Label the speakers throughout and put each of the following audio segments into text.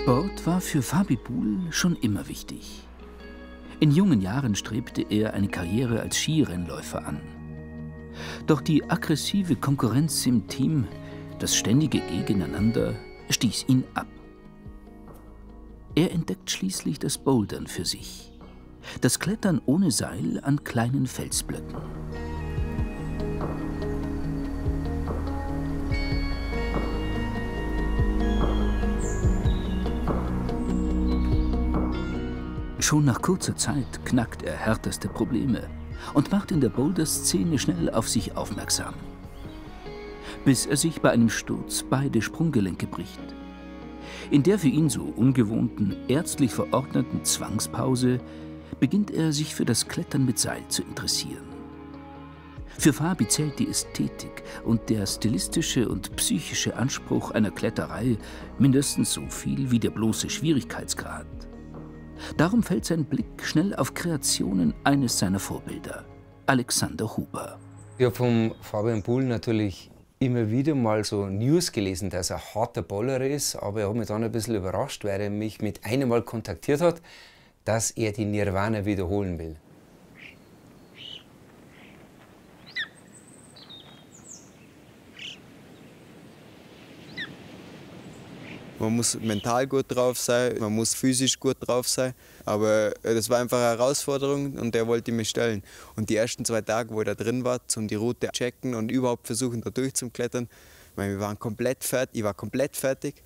Speaker 1: Sport war für Fabi Buhl schon immer wichtig. In jungen Jahren strebte er eine Karriere als Skirennläufer an. Doch die aggressive Konkurrenz im Team, das ständige Gegeneinander, stieß ihn ab. Er entdeckt schließlich das Bouldern für sich. Das Klettern ohne Seil an kleinen Felsblöcken. Schon nach kurzer Zeit knackt er härteste Probleme und macht in der Boulder-Szene schnell auf sich aufmerksam. Bis er sich bei einem Sturz beide Sprunggelenke bricht. In der für ihn so ungewohnten, ärztlich verordneten Zwangspause beginnt er, sich für das Klettern mit Seil zu interessieren. Für Fabi zählt die Ästhetik und der stilistische und psychische Anspruch einer Kletterei mindestens so viel wie der bloße Schwierigkeitsgrad. Darum fällt sein Blick schnell auf Kreationen eines seiner Vorbilder, Alexander Huber.
Speaker 2: Ich habe vom Fabian Buhl natürlich immer wieder mal so News gelesen, dass er harter Boller ist, aber er hat mich dann ein bisschen überrascht, weil er mich mit einem Mal kontaktiert hat, dass er die Nirvana wiederholen will.
Speaker 3: Man muss mental gut drauf sein, man muss physisch gut drauf sein. Aber das war einfach eine Herausforderung und der wollte mich stellen. Und die ersten 2 Tage, wo ich da drin war, um die Route zu checken und überhaupt versuchen, da durchzuklettern, wir waren komplett fertig, ich war komplett fertig.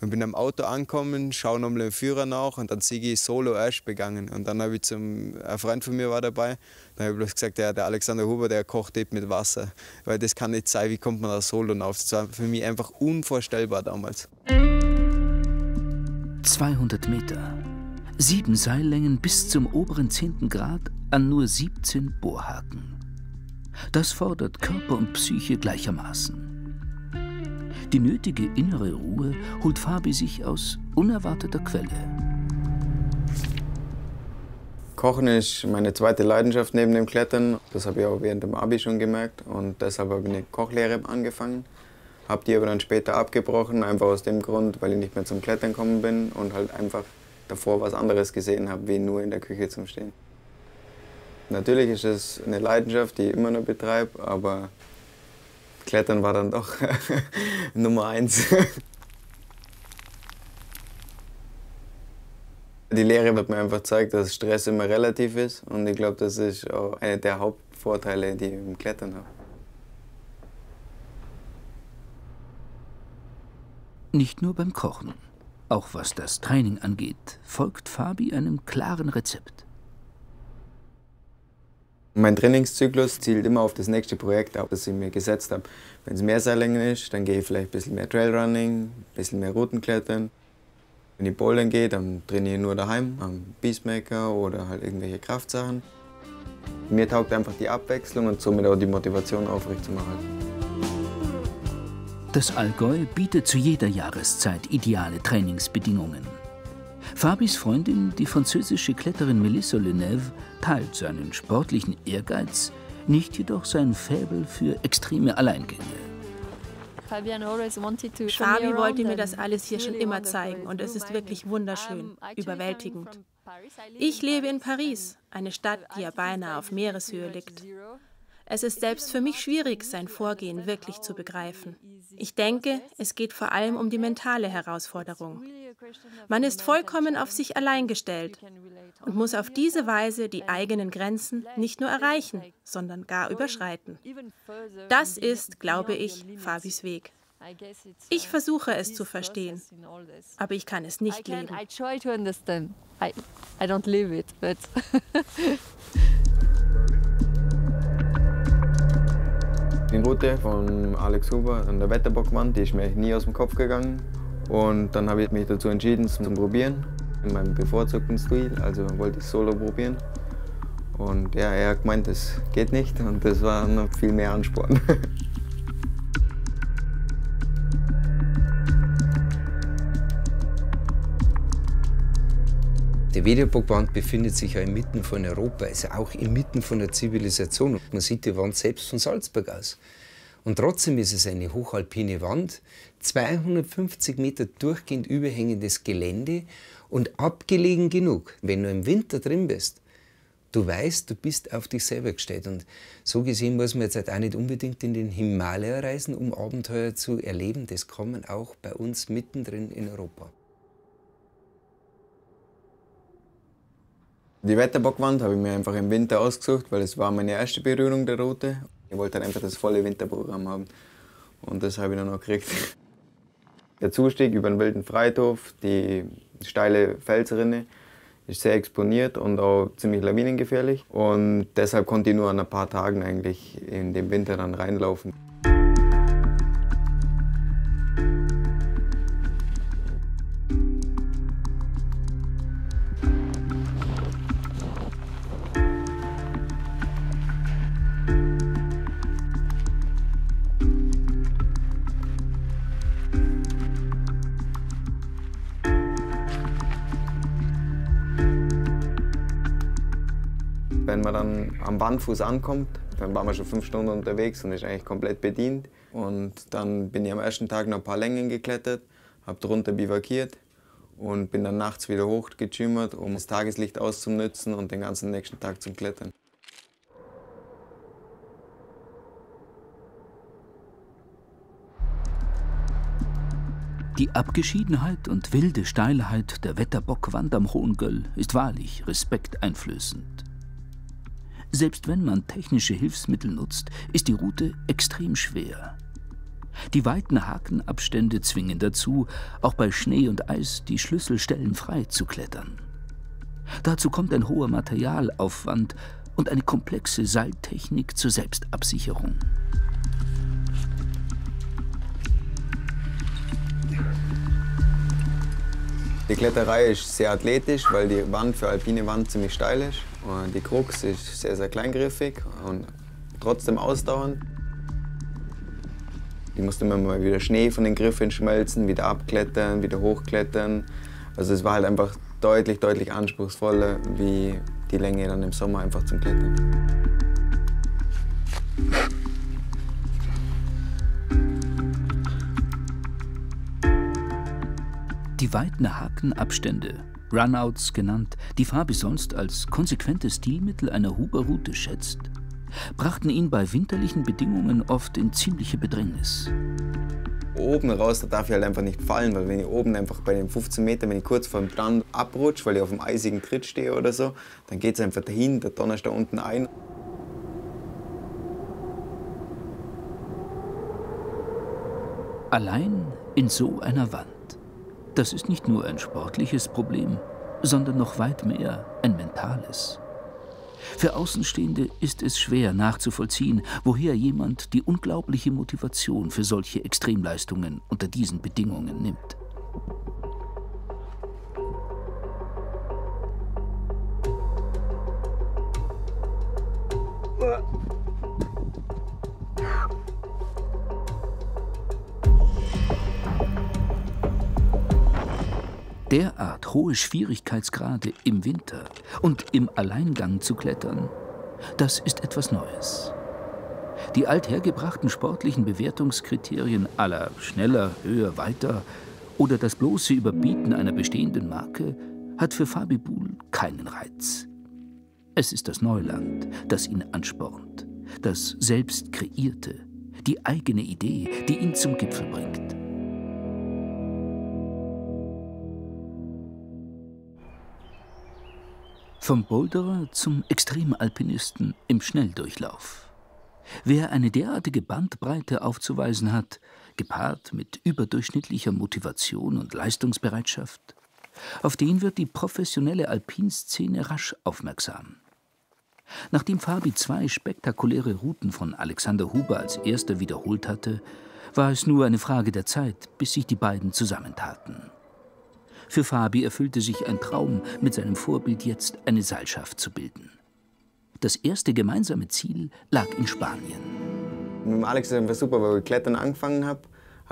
Speaker 3: Und bin am Auto angekommen, schaue nochmal den Führer nach und dann sehe ich Solo erst begangen. Und dann habe ich ein Freund von mir war dabei, dann habe ich bloß gesagt, ja, der Alexander Huber, der kocht eben mit Wasser. Weil das kann nicht sein, wie kommt man da Solo auf? Das war für mich einfach unvorstellbar damals.
Speaker 1: 200 Meter, 7 Seillängen bis zum oberen 10. Grad an nur 17 Bohrhaken. Das fordert Körper und Psyche gleichermaßen. Die nötige innere Ruhe holt Fabi sich aus unerwarteter Quelle.
Speaker 3: Kochen ist meine zweite Leidenschaft neben dem Klettern. Das habe ich auch während dem Abi schon gemerkt und deshalb habe ich eine Kochlehre angefangen. Habe die aber dann später abgebrochen, einfach aus dem Grund, weil ich nicht mehr zum Klettern gekommen bin und halt einfach davor was anderes gesehen habe, wie nur in der Küche zum Stehen. Natürlich ist es eine Leidenschaft, die ich immer noch betreibe, aber Klettern war dann doch Nummer 1. Die Lehre hat mir einfach gezeigt, dass Stress immer relativ ist und ich glaube, das ist auch einer der Hauptvorteile, die ich im Klettern habe.
Speaker 1: Nicht nur beim Kochen, auch was das Training angeht, folgt Fabi einem klaren Rezept.
Speaker 3: Mein Trainingszyklus zielt immer auf das nächste Projekt ab, das ich mir gesetzt habe. Wenn es mehr Seillängen ist, dann gehe ich vielleicht ein bisschen mehr Trailrunning, ein bisschen mehr Routenklettern. Wenn ich bouldern gehe, dann trainiere ich nur daheim am Beastmaker oder halt irgendwelche Kraftsachen. Mir taugt einfach die Abwechslung und somit auch die Motivation aufrechtzuerhalten.
Speaker 1: Das Allgäu bietet zu jeder Jahreszeit ideale Trainingsbedingungen. Fabis Freundin, die französische Kletterin Melissa Lenève, teilt seinen sportlichen Ehrgeiz, nicht jedoch sein Faible für extreme Alleingänge.
Speaker 4: Fabi wollte mir das alles hier schon immer zeigen und es ist wirklich wunderschön, überwältigend. Ich lebe in Paris, eine Stadt, die ja beinahe auf Meereshöhe liegt. Es ist selbst für mich schwierig, sein Vorgehen wirklich zu begreifen. Ich denke, es geht vor allem um die mentale Herausforderung. Man ist vollkommen auf sich allein gestellt und muss auf diese Weise die eigenen Grenzen nicht nur erreichen, sondern gar überschreiten. Das ist, glaube ich, Fabis Weg. Ich versuche es zu verstehen, aber ich kann es nicht leben.
Speaker 3: Die Route von Alex Huber an der Wetterbockwand, die ist mir nie aus dem Kopf gegangen. Und dann habe ich mich dazu entschieden, es zu probieren. In meinem bevorzugten Stil, also wollte ich Solo probieren. Und ja, er hat gemeint, das geht nicht und das war noch viel mehr Ansporn.
Speaker 2: Der Wederbockwand befindet sich ja inmitten von Europa, also auch inmitten von der Zivilisation. Man sieht die Wand selbst von Salzburg aus. Und trotzdem ist es eine hochalpine Wand, 250 Meter durchgehend überhängendes Gelände und abgelegen genug, wenn du im Winter drin bist. Du weißt, du bist auf dich selber gestellt. Und so gesehen muss man jetzt halt auch nicht unbedingt in den Himalaya reisen, um Abenteuer zu erleben. Das kann man auch bei uns mittendrin in Europa.
Speaker 3: Die Wetterbockwand habe ich mir einfach im Winter ausgesucht, weil es war meine erste Berührung der Route. Ich wollte halt einfach das volle Winterprogramm haben. Und das habe ich dann auch gekriegt. Der Zustieg über den wilden Friedhof, die steile Felsrinne, ist sehr exponiert und auch ziemlich lawinengefährlich. Und deshalb konnte ich nur an ein paar Tagen eigentlich in den Winter dann reinlaufen. Wenn man dann am Wandfuß ankommt, dann waren wir schon 5 Stunden unterwegs und ist eigentlich komplett bedient. Und dann bin ich am ersten Tag noch ein paar Längen geklettert, habe drunter bivakiert und bin dann nachts wieder hochgechimmert, um das Tageslicht auszunützen und den ganzen nächsten Tag zum Klettern.
Speaker 1: Die Abgeschiedenheit und wilde Steilheit der Wetterbockwand am Hohen Göll ist wahrlich respekteinflößend. Selbst wenn man technische Hilfsmittel nutzt, ist die Route extrem schwer. Die weiten Hakenabstände zwingen dazu, auch bei Schnee und Eis die Schlüsselstellen frei zu klettern. Dazu kommt ein hoher Materialaufwand und eine komplexe Seiltechnik zur Selbstabsicherung.
Speaker 3: Die Kletterei ist sehr athletisch, weil die Wand für alpine Wand ziemlich steil ist. Und die Krux ist sehr, sehr kleingriffig und trotzdem ausdauernd. Ich musste immer mal wieder Schnee von den Griffen schmelzen, wieder abklettern, wieder hochklettern. Also es war halt einfach deutlich, deutlich anspruchsvoller wie die Länge dann im Sommer einfach zum Klettern.
Speaker 1: Die weiten Hakenabstände, Runouts genannt, die Fabi sonst als konsequentes Stilmittel einer Huber-Route schätzt, brachten ihn bei winterlichen Bedingungen oft in ziemliche Bedrängnis.
Speaker 3: Oben raus, da darf ich halt einfach nicht fallen, weil wenn ich oben einfach bei den 15 Metern, wenn ich kurz vor dem Strand abrutsche, weil ich auf dem eisigen Tritt stehe oder so, dann geht es einfach dahin, der donnerst da unten ein.
Speaker 1: Allein in so einer Wand. Das ist nicht nur ein sportliches Problem, sondern noch weit mehr ein mentales. Für Außenstehende ist es schwer nachzuvollziehen, woher jemand die unglaubliche Motivation für solche Extremleistungen unter diesen Bedingungen nimmt. Derart hohe Schwierigkeitsgrade im Winter und im Alleingang zu klettern, das ist etwas Neues. Die althergebrachten sportlichen Bewertungskriterien à la schneller, höher, weiter oder das bloße Überbieten einer bestehenden Marke hat für Fabi Buhl keinen Reiz. Es ist das Neuland, das ihn anspornt, das selbst Kreierte, die eigene Idee, die ihn zum Gipfel bringt. Vom Boulderer zum Extremalpinisten im Schnelldurchlauf. Wer eine derartige Bandbreite aufzuweisen hat, gepaart mit überdurchschnittlicher Motivation und Leistungsbereitschaft, auf den wird die professionelle Alpinszene rasch aufmerksam. Nachdem Fabi 2 spektakuläre Routen von Alexander Huber als erster wiederholt hatte, war es nur eine Frage der Zeit, bis sich die beiden zusammentaten. Für Fabi erfüllte sich ein Traum, mit seinem Vorbild jetzt eine Seilschaft zu bilden. Das erste gemeinsame Ziel lag in Spanien.
Speaker 3: Mit dem Alex ist es einfach super, weil ich Klettern angefangen habe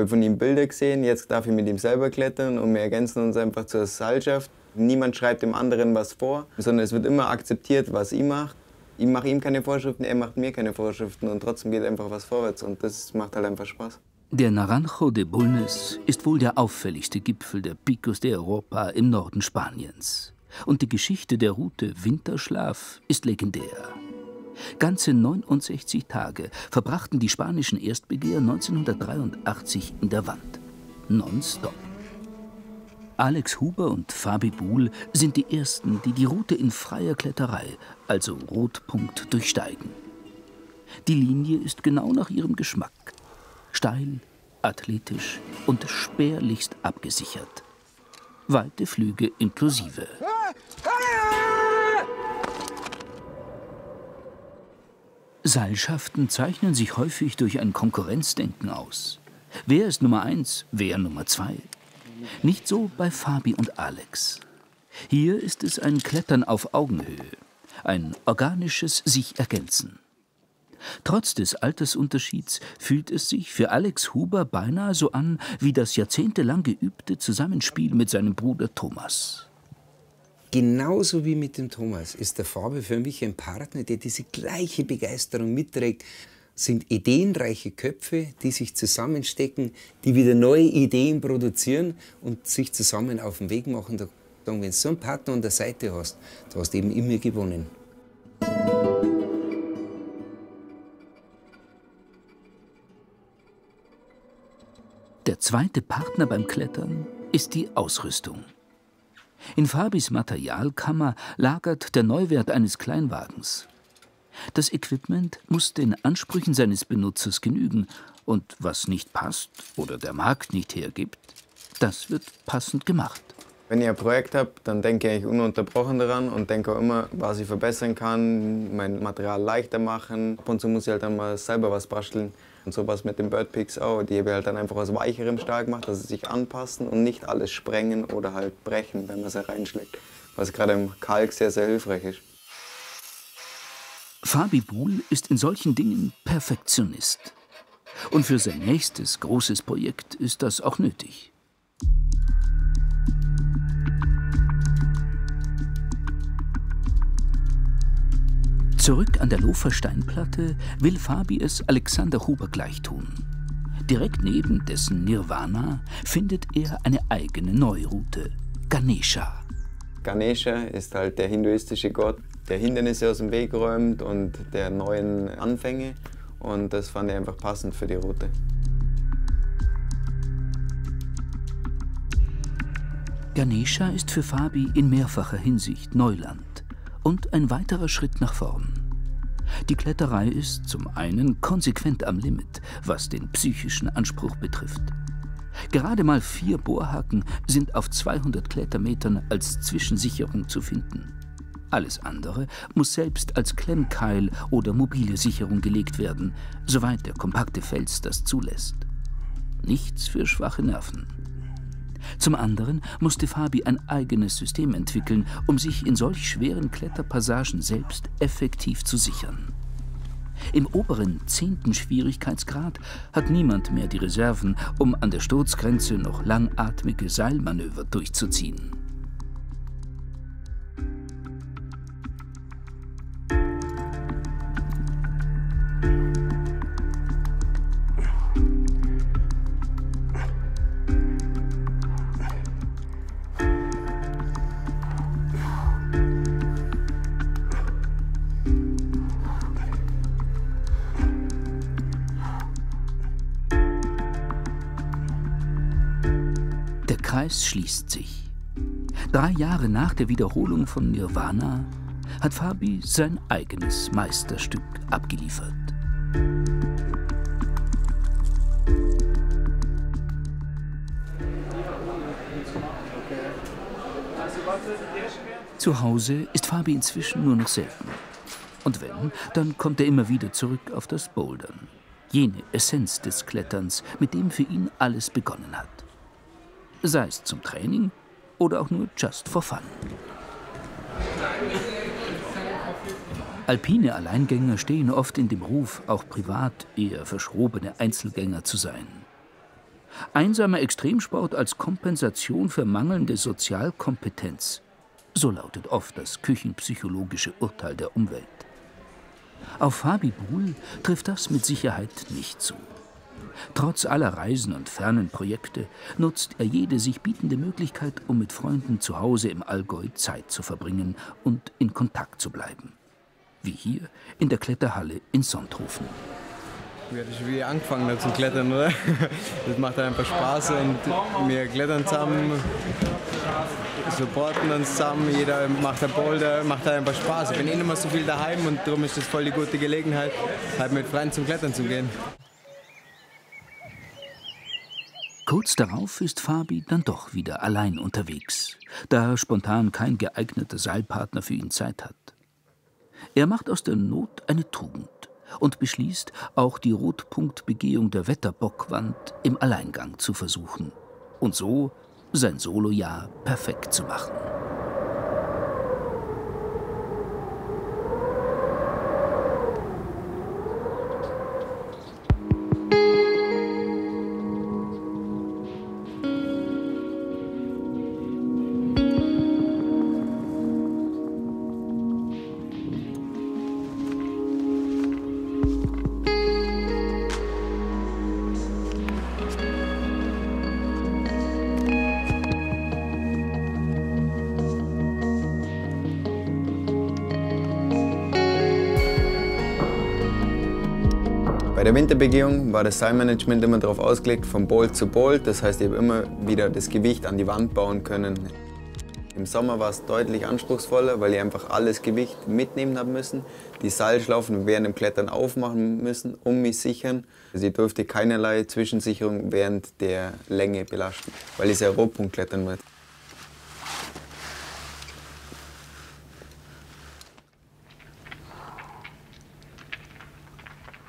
Speaker 3: ich von ihm Bilder gesehen, jetzt darf ich mit ihm selber klettern und wir ergänzen uns einfach zur Seilschaft. Niemand schreibt dem anderen was vor, sondern es wird immer akzeptiert, was ich mache. Ich mache ihm keine Vorschriften, er macht mir keine Vorschriften und trotzdem geht einfach was vorwärts und das macht halt einfach Spaß.
Speaker 1: Der Naranjo de Bulnes ist wohl der auffälligste Gipfel der Picos de Europa im Norden Spaniens. Und die Geschichte der Route Winterschlaf ist legendär. Ganze 69 Tage verbrachten die spanischen Erstbegeher 1983 in der Wand. Nonstop. Alex Huber und Fabi Buhl sind die Ersten, die die Route in freier Kletterei, also Rotpunkt, durchsteigen. Die Linie ist genau nach ihrem Geschmack. Steil, athletisch und spärlichst abgesichert. Weite Flüge inklusive. Seilschaften zeichnen sich häufig durch ein Konkurrenzdenken aus. Wer ist Nummer 1, wer Nummer 2? Nicht so bei Fabi und Alex. Hier ist es ein Klettern auf Augenhöhe, ein organisches Sich-Ergänzen. Trotz des Altersunterschieds fühlt es sich für Alex Huber beinahe so an wie das jahrzehntelang geübte Zusammenspiel mit seinem Bruder Thomas.
Speaker 2: Genauso wie mit dem Thomas ist der Fabi für mich ein Partner, der diese gleiche Begeisterung mitträgt. Sind ideenreiche Köpfe, die sich zusammenstecken, die wieder neue Ideen produzieren und sich zusammen auf den Weg machen. Wenn du so einen Partner an der Seite hast, du hast eben immer gewonnen.
Speaker 1: Der zweite Partner beim Klettern ist die Ausrüstung. In Fabis Materialkammer lagert der Neuwert eines Kleinwagens. Das Equipment muss den Ansprüchen seines Benutzers genügen. Und was nicht passt oder der Markt nicht hergibt, das wird passend gemacht.
Speaker 3: Wenn ich ein Projekt habe, dann denke ich ununterbrochen daran und denke auch immer, was ich verbessern kann, mein Material leichter machen. Ab und zu muss ich halt dann mal selber was basteln. Und sowas mit den Birdpicks auch. Die habe ich halt dann einfach aus weicherem Stahl gemacht, dass sie sich anpassen und nicht alles sprengen oder halt brechen, wenn man sie reinschlägt. Was gerade im Kalk sehr, sehr hilfreich ist.
Speaker 1: Fabi Buhl ist in solchen Dingen Perfektionist. Und für sein nächstes großes Projekt ist das auch nötig. Zurück an der Lofer Steinplatte will Fabi es Alexander Huber gleichtun. Direkt neben dessen Nirvana findet er eine eigene Neuroute, Ganesha.
Speaker 3: Ganesha ist halt der hinduistische Gott, der Hindernisse aus dem Weg räumt und der neuen Anfänge. Und das fand ich einfach passend für die Route.
Speaker 1: Ganesha ist für Fabi in mehrfacher Hinsicht Neuland und ein weiterer Schritt nach vorn. Die Kletterei ist zum einen konsequent am Limit, was den psychischen Anspruch betrifft. Gerade mal 4 Bohrhaken sind auf 200 Klettermetern als Zwischensicherung zu finden. Alles andere muss selbst als Klemmkeil oder mobile Sicherung gelegt werden, soweit der kompakte Fels das zulässt. Nichts für schwache Nerven. Zum anderen musste Fabi ein eigenes System entwickeln, um sich in solch schweren Kletterpassagen selbst effektiv zu sichern. Im oberen 10. Schwierigkeitsgrad hat niemand mehr die Reserven, um an der Sturzgrenze noch langatmige Seilmanöver durchzuziehen. Der Kreis schließt sich. 3 Jahre nach der Wiederholung von Nirvana hat Fabi sein eigenes Meisterstück abgeliefert. Zu Hause ist Fabi inzwischen nur noch selten. Und wenn, dann kommt er immer wieder zurück auf das Bouldern. Jene Essenz des Kletterns, mit dem für ihn alles begonnen hat. Sei es zum Training oder auch nur just for fun. Alpine Alleingänger stehen oft in dem Ruf, auch privat eher verschrobene Einzelgänger zu sein. Einsamer Extremsport als Kompensation für mangelnde Sozialkompetenz. So lautet oft das küchenpsychologische Urteil der Umwelt. Auf Fabi Buhl trifft das mit Sicherheit nicht zu. Trotz aller Reisen und fernen Projekte nutzt er jede sich bietende Möglichkeit, um mit Freunden zu Hause im Allgäu Zeit zu verbringen und in Kontakt zu bleiben. Wie hier in der Kletterhalle in Sonthofen.
Speaker 3: Wir hatten schon wieder angefangen da zum Klettern, oder? Das macht einfach Spaß und wir klettern zusammen, supporten uns zusammen, jeder macht ein Boulder, macht einfach Spaß. Ich bin eh nicht mehr so viel daheim und darum ist das voll die gute Gelegenheit, halt mit Freunden zum Klettern zu gehen.
Speaker 1: Kurz darauf ist Fabi dann doch wieder allein unterwegs, da spontan kein geeigneter Seilpartner für ihn Zeit hat. Er macht aus der Not eine Tugend und beschließt, auch die Rotpunktbegehung der Wetterbockwand im Alleingang zu versuchen und so sein Solojahr perfekt zu machen.
Speaker 3: Bei der Winterbegehung war das Seilmanagement immer darauf ausgelegt, von Bolt zu Bolt. Das heißt, ich habe immer wieder das Gewicht an die Wand bauen können. Im Sommer war es deutlich anspruchsvoller, weil ich einfach alles Gewicht mitnehmen habe müssen. Die Seilschlaufen während dem Klettern aufmachen müssen, um mich sichern. Also ich durfte keinerlei Zwischensicherung während der Länge belasten, weil ich sehr Rotpunkt klettern wollte.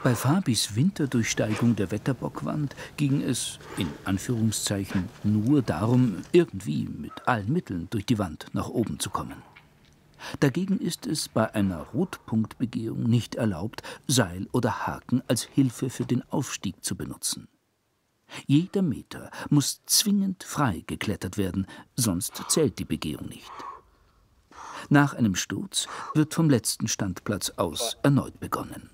Speaker 1: Bei Fabis Winterdurchsteigung der Wetterbockwand ging es, in Anführungszeichen, nur darum, irgendwie mit allen Mitteln durch die Wand nach oben zu kommen. Dagegen ist es bei einer Rotpunktbegehung nicht erlaubt, Seil oder Haken als Hilfe für den Aufstieg zu benutzen. Jeder Meter muss zwingend frei geklettert werden, sonst zählt die Begehung nicht. Nach einem Sturz wird vom letzten Standplatz aus erneut begonnen.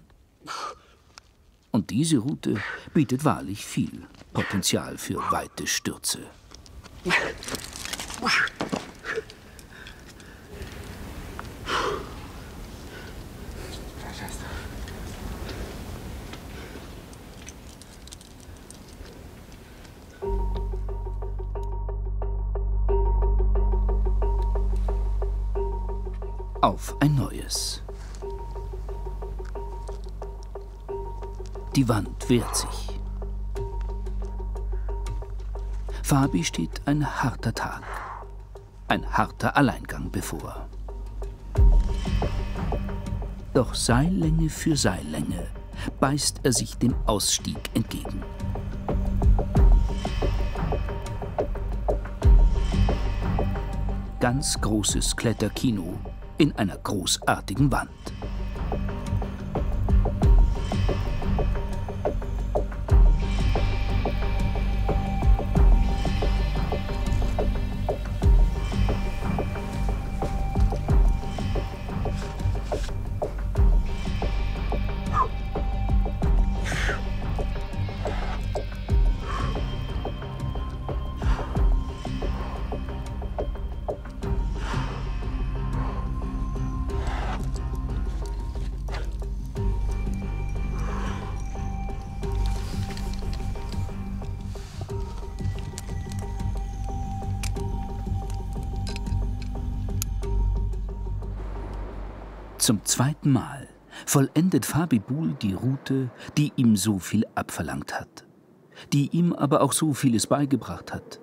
Speaker 1: Und diese Route bietet wahrlich viel Potenzial für weite Stürze. Auf ein neues. Die Wand wehrt sich. Fabi steht ein harter Tag, ein harter Alleingang bevor. Doch Seillänge für Seillänge beißt er sich dem Ausstieg entgegen. Ganz großes Kletterkino in einer großartigen Wand. Zum zweiten Mal vollendet Fabi Buhl die Route, die ihm so viel abverlangt hat, die ihm aber auch so vieles beigebracht hat.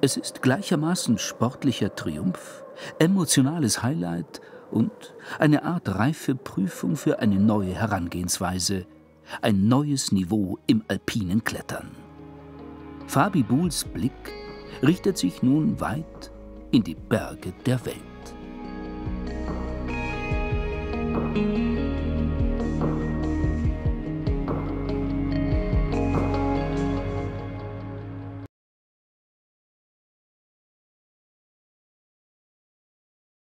Speaker 1: Es ist gleichermaßen sportlicher Triumph, emotionales Highlight und eine Art reife Prüfung für eine neue Herangehensweise, ein neues Niveau im alpinen Klettern. Fabi Buhls Blick richtet sich nun weit in die Berge der Welt.